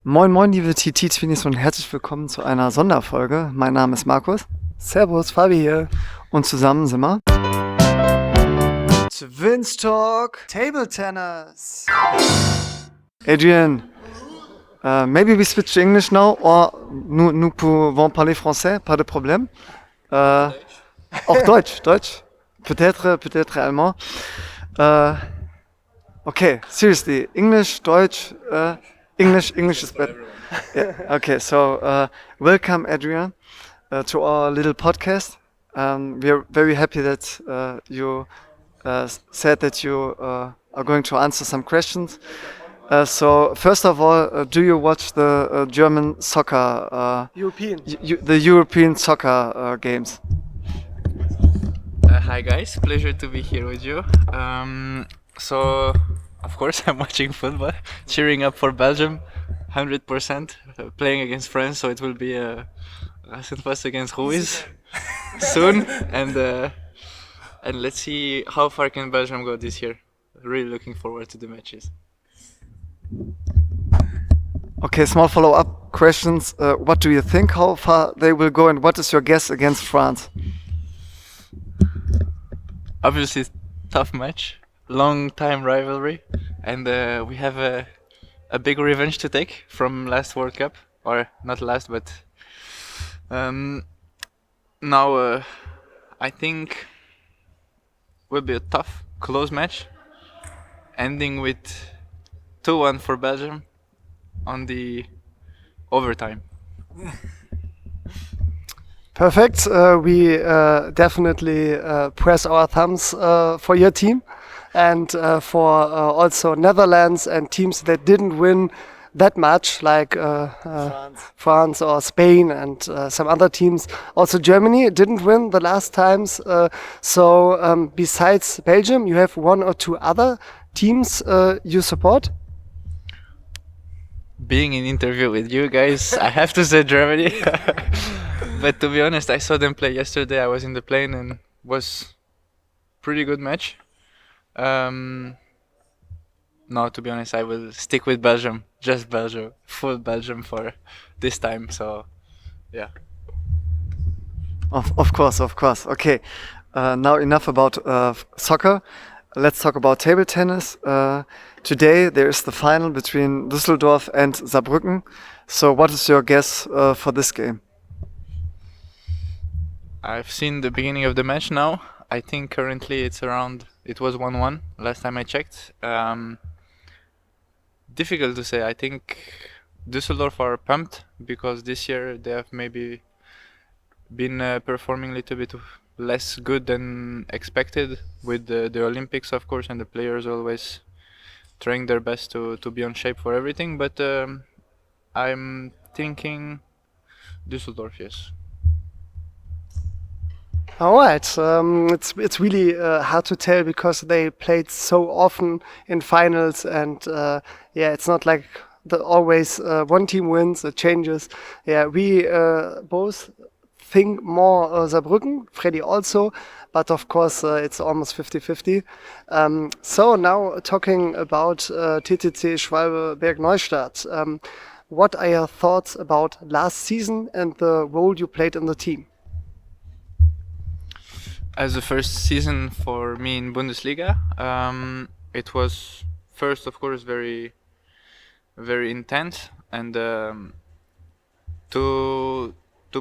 Moin, moin, liebe TT-Twinnies und herzlich willkommen zu einer Sonderfolge. Mein Name ist Markus. Servus, Fabi hier. Und zusammen sind wir Twins Talk Table Tennis. Adrien, maybe we switch to English now, or nous pouvons parler français, pas de problème. Auch Deutsch. Peut-être allemand. Okay, seriously, English, Deutsch, English is better. Yeah. Okay, so welcome, Adrien, to our little podcast. We are very happy that you said that you are going to answer some questions. So first of all, do you watch the German soccer, the European soccer games? Hi guys, pleasure to be here with you. So, of course, I'm watching football, cheering up for Belgium, 100%, playing against France, so it will be Rassenfosse against Ruiz soon, and let's see how far can Belgium go this year. Really looking forward to the matches. Okay, small follow-up questions. What do you think, how far they will go, and what is your guess against France? Obviously, tough match, long time rivalry, and we have a big revenge to take from last World Cup, or not last, but now I think will be a tough, close match, ending with 2-1 for Belgium on the overtime. Perfect. We definitely press our thumbs for your team and for also Netherlands and teams that didn't win that much, like France or Spain and some other teams. Also Germany didn't win the last times. So besides Belgium, you have one or two other teams you support? Being in interview with you guys, I have to say Germany. But to be honest, I saw them play yesterday. I was in the plane and was pretty good match. No, to be honest, I will stick with Belgium, just Belgium, full Belgium for this time. So, yeah. Of course. Okay, now enough about soccer. Let's talk about table tennis. Today there is the final between Düsseldorf and Saarbrücken. So what is your guess for this game? I've seen the beginning of the match now. I think currently it was 1-1 last time I checked. Difficult to say. I think Düsseldorf are pumped because this year they have maybe been performing a little bit less good than expected with the Olympics, of course, and the players always trying their best to be on shape for everything. But I'm thinking Düsseldorf, yes. All right. It's really hard to tell because they played so often in finals, and it's not like always one team wins. It changes. Yeah, we both think more Saarbrücken, Freddy also, but of course it's almost 50-50. So now talking about TTC Schwalbe Berg Neustadt. What are your thoughts about last season and the role you played in the team? As the first season for me in Bundesliga, it was first, of course, very, very intense, and to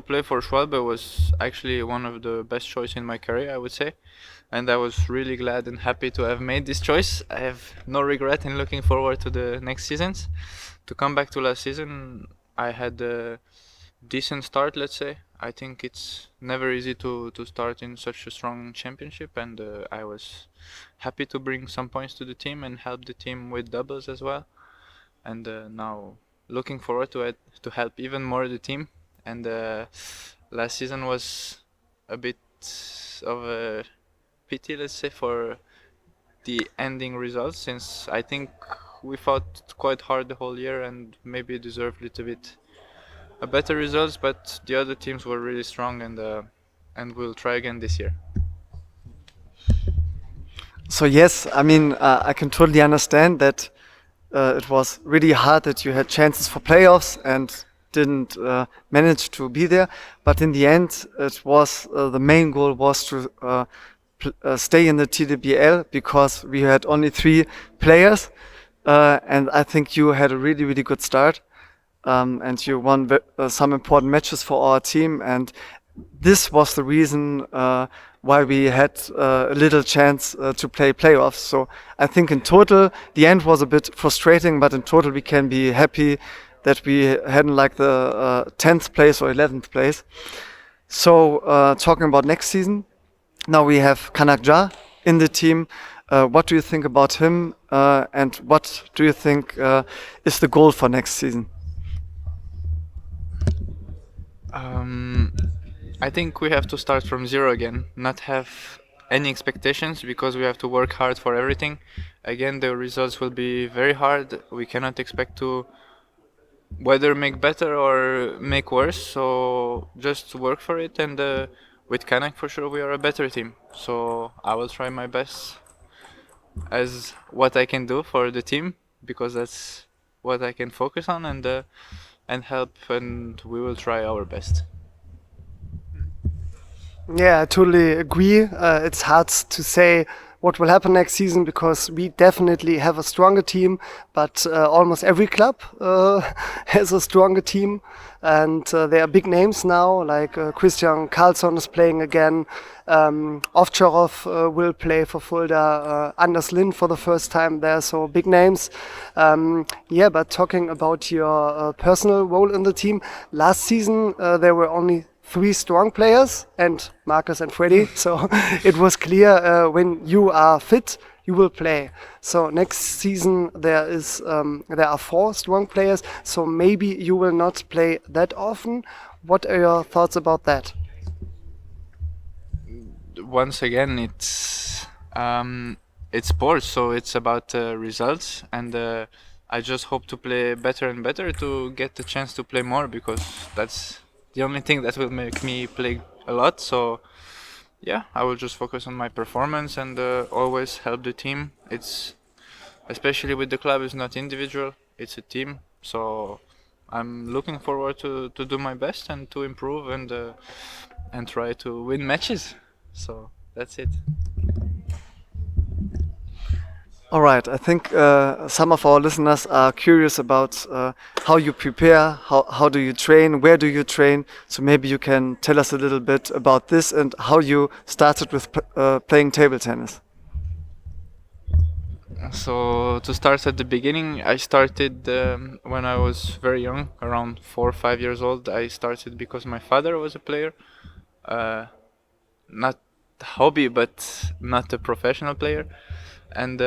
play for Schwalbe was actually one of the best choices in my career, I would say, and I was really glad and happy to have made this choice. I have no regret in looking forward to the next seasons. To come back to last season, I had a decent start, let's say. I think it's never easy to start in such a strong championship, and I was happy to bring some points to the team and help the team with doubles as well. And now looking forward to help even more the team. And last season was a bit of a pity, let's say, for the ending results, since I think we fought quite hard the whole year and maybe deserved a little bit a better results, but the other teams were really strong, and we'll try again this year. So yes, I mean I can totally understand that it was really hard that you had chances for playoffs and didn't manage to be there. But in the end, it was the main goal was to stay in the TDBL because we had only 3 players, and I think you had a really, really good start. And you won some important matches for our team, and this was the reason why we had a little chance to play playoffs. So I think in total, the end was a bit frustrating, but in total we can be happy that we hadn't like the 10th place or 11th place. So talking about next season, now we have Kanakja in the team. What do you think about him, and what do you think is the goal for next season? I think we have to start from zero again, not have any expectations because we have to work hard for everything. Again, the results will be very hard. We cannot expect to whether make better or make worse, so just work for it, and with Kanak for sure we are a better team. So I will try my best as what I can do for the team because that's what I can focus on and help, and we will try our best. Yeah, I totally agree. It's hard to say what will happen next season because we definitely have a stronger team, but almost every club has a stronger team, and there are big names now, like Christian Karlsson is playing again, Ovcharov will play for Fulda, Anders Lind for the first time there, so big names. Yeah, but talking about your personal role in the team, last season there were only 3 strong players and Marcus and Freddy, so it was clear when you are fit you will play. So next season there are 4 strong players, so maybe you will not play that often. What are your thoughts about that? Once again, it's sports, so it's about results, and I just hope to play better and better to get the chance to play more because that's the only thing that will make me play a lot. So yeah, I will just focus on my performance and always help the team. It's especially with the club, it's not individual, it's a team. So I'm looking forward to do my best and to improve and try to win matches. So that's it. All right, I think some of our listeners are curious about how you prepare, how do you train, where do you train? So maybe you can tell us a little bit about this and how you started with playing table tennis. So to start at the beginning, I started when I was very young, around 4 or 5 years old. I started because my father was a player, not hobby, but not a professional player. And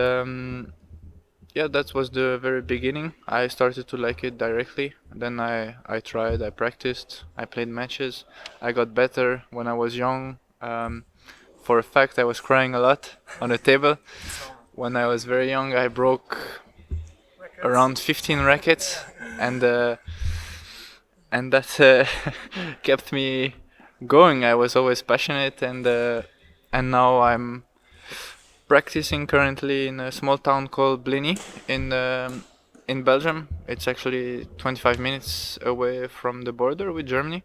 yeah, that was the very beginning. I started to like it directly. Then I tried, I practiced, I played matches. I got better when I was young. For a fact, I was crying a lot on the table. When I was very young, I broke around 15 rackets, and that kept me going. I was always passionate, and now I'm practicing currently in a small town called Bligny in Belgium. It's actually 25 minutes away from the border with Germany.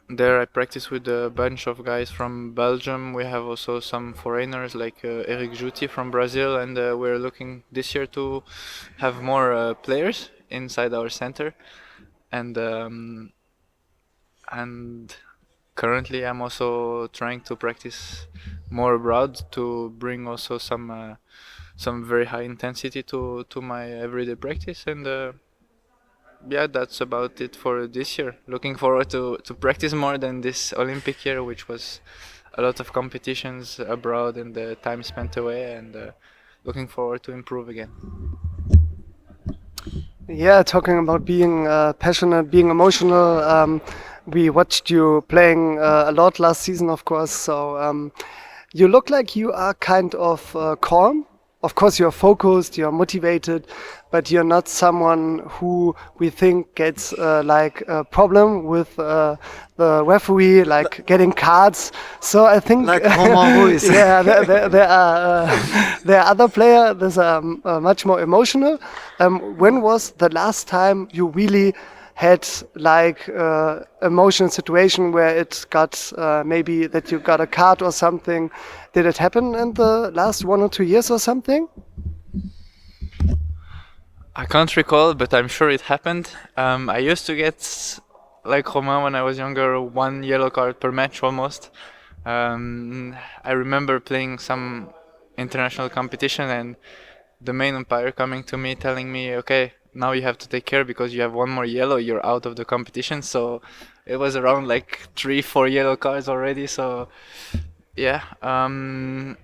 There I practice with a bunch of guys from Belgium. We have also some foreigners like Eric Juti from Brazil, and we're looking this year to have more players inside our center. And currently I'm also trying to practice more abroad to bring also some very high intensity to my everyday practice, and yeah, that's about it for this year. Looking forward to practice more than this Olympic year, which was a lot of competitions abroad and the time spent away, and looking forward to improve again. Yeah, talking about being passionate, being emotional, we watched you playing a lot last season, of course, so you look like you are kind of calm of course you're focused, you're motivated, but you're not someone who we think gets like a problem with the referee, like getting cards. So I think Like Homer Ruiz. yeah, there are other players that are much more emotional. When was the last time you really had like emotional situation where it got maybe that you got a card or something? Did it happen in the last 1 or 2 years or something? I can't recall, but I'm sure it happened. I used to get, like Romain when I was younger, 1 yellow card per match almost. I remember playing some international competition and the main umpire coming to me telling me, okay, now you have to take care because you have one more yellow, you're out of the competition. So it was around like 3, 4 yellow cards already. So yeah, to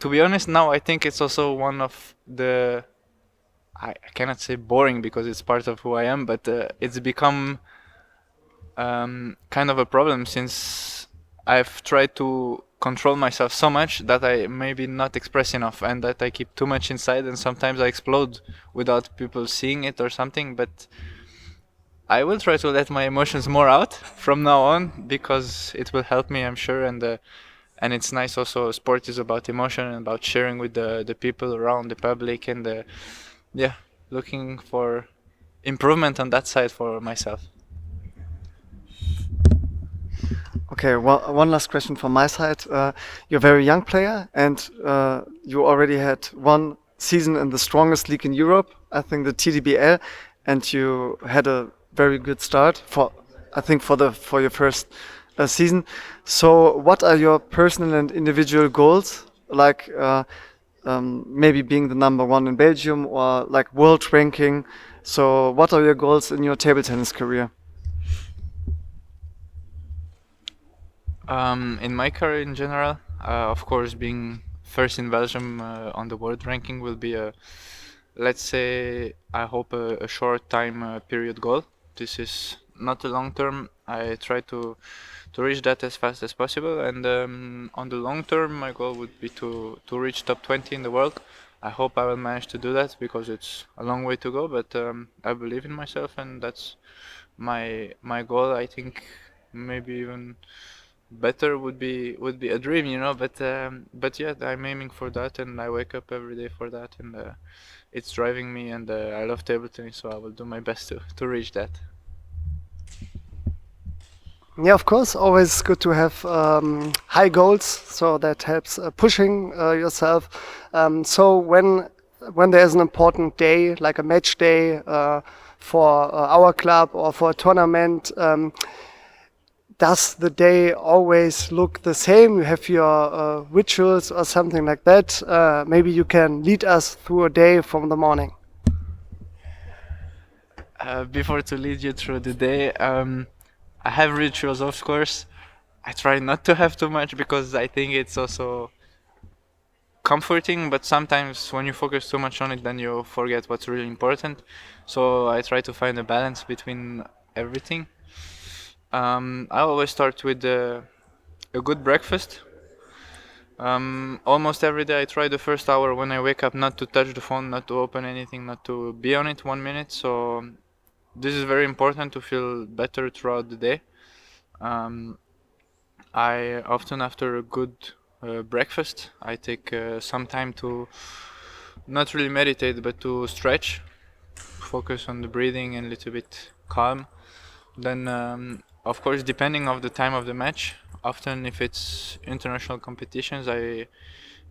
be honest, now I think it's also one of the, I cannot say boring because it's part of who I am, but it's become kind of a problem since I've tried to control myself so much that I maybe not express enough and that I keep too much inside and sometimes I explode without people seeing it or something. But I will try to let my emotions more out from now on because it will help me, I'm sure. And it's nice also. Sport is about emotion and about sharing with the people around the public and yeah, looking for improvement on that side for myself. Okay, well, one last question from my side. You're a very young player, and you already had one season in the strongest league in Europe, I think the TTBL, and you had a very good start for, I think, for your first season. So, what are your personal and individual goals? Like maybe being the number one in Belgium or like world ranking. So, what are your goals in your table tennis career? In my career in general, of course, being first in Belgium on the world ranking will be a, let's say, I hope a short time period goal. This is not a long term. I try to reach that as fast as possible, and on the long term, my goal would be to reach top 20 in the world. I hope I will manage to do that because it's a long way to go, but I believe in myself, and that's my goal. I think maybe even better would be a dream, but yeah, I'm aiming for that and I wake up every day for that, and it's driving me, and I love table tennis, so I will do my best to reach that. Yeah, of course. Always good to have high goals, so that helps pushing yourself. So when there's an important day, like a match day for our club or for a tournament, does the day always look the same? You have your rituals or something like that. Maybe you can lead us through a day from the morning. Before to lead you through the day, I have rituals, of course. I try not to have too much because I think it's also comforting, but sometimes when you focus too much on it, then you forget what's really important. So I try to find a balance between everything. I always start with a good breakfast. Almost every day I try the first hour when I wake up not to touch the phone, not to open anything, not to be on it 1 minute. So this is very important to feel better throughout the day. Um, I often, after a good breakfast, I take some time to not really meditate, but to stretch, focus on the breathing and a little bit calm. Then, of course, depending of the time of the match, often if it's international competitions,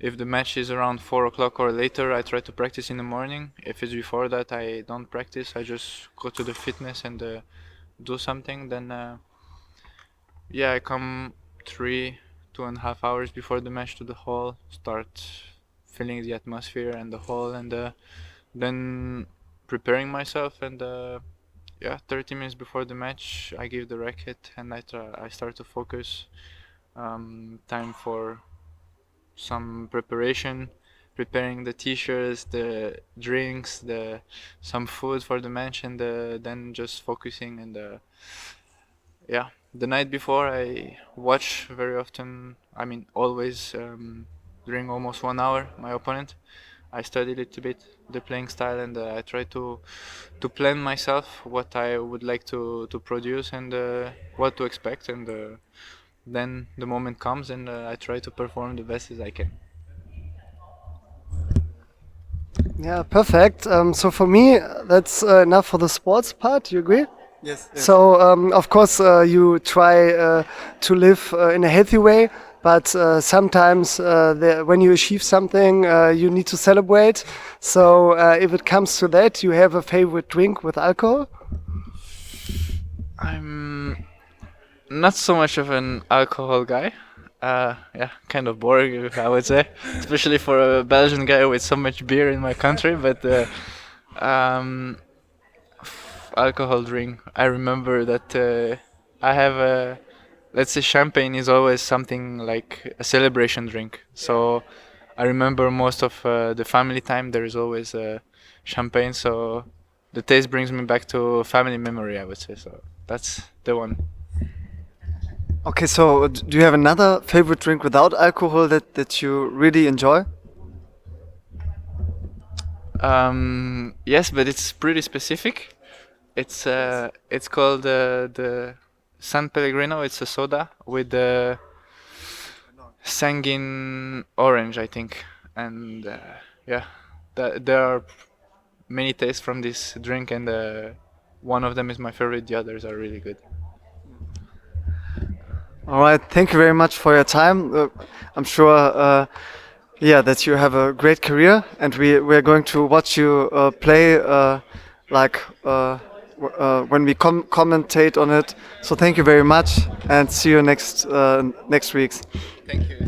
if the match is around 4 o'clock or later, I try to practice in the morning. If it's before that, I don't practice. I just go to the fitness and do something. Then, yeah, I come 2.5 hours before the match to the hall, start feeling the atmosphere and the hall, and then preparing myself. And yeah, 30 minutes before the match, I give the racket and I start to focus. Time for some preparation, preparing the t-shirts, the drinks, the some food for the match, and then just focusing. And yeah, the night before I watch very often. I mean, always during almost 1 hour. My opponent. I studied a little bit the playing style, and I try to plan myself what I would like to produce and what to expect, and then the moment comes, and I try to perform the best as I can. Yeah, perfect. So for me, that's enough for the sports part. You agree? Yes. So of course you try to live in a healthy way, but sometimes when you achieve something, you need to celebrate. So if it comes to that, you have a favorite drink with alcohol? I'm not so much of an alcohol guy. Yeah, kind of boring, I would say, especially for a Belgian guy with so much beer in my country. But um, alcohol drink, I remember that I have a, let's say, champagne is always something like a celebration drink. So I remember most of the family time there is always champagne. So the taste brings me back to family memory, I would say. So that's the one. Okay, so do you have another favorite drink without alcohol that you really enjoy? Yes, but it's pretty specific. It's called the San Pellegrino. It's a soda with the sanguine orange, I think, and yeah, there are many tastes from this drink, and one of them is my favorite. The others are really good. All right, thank you very much for your time. I'm sure, yeah, that you have a great career, and we're going to watch you play, like when we commentate on it. So thank you very much, and see you next weeks. Thank you.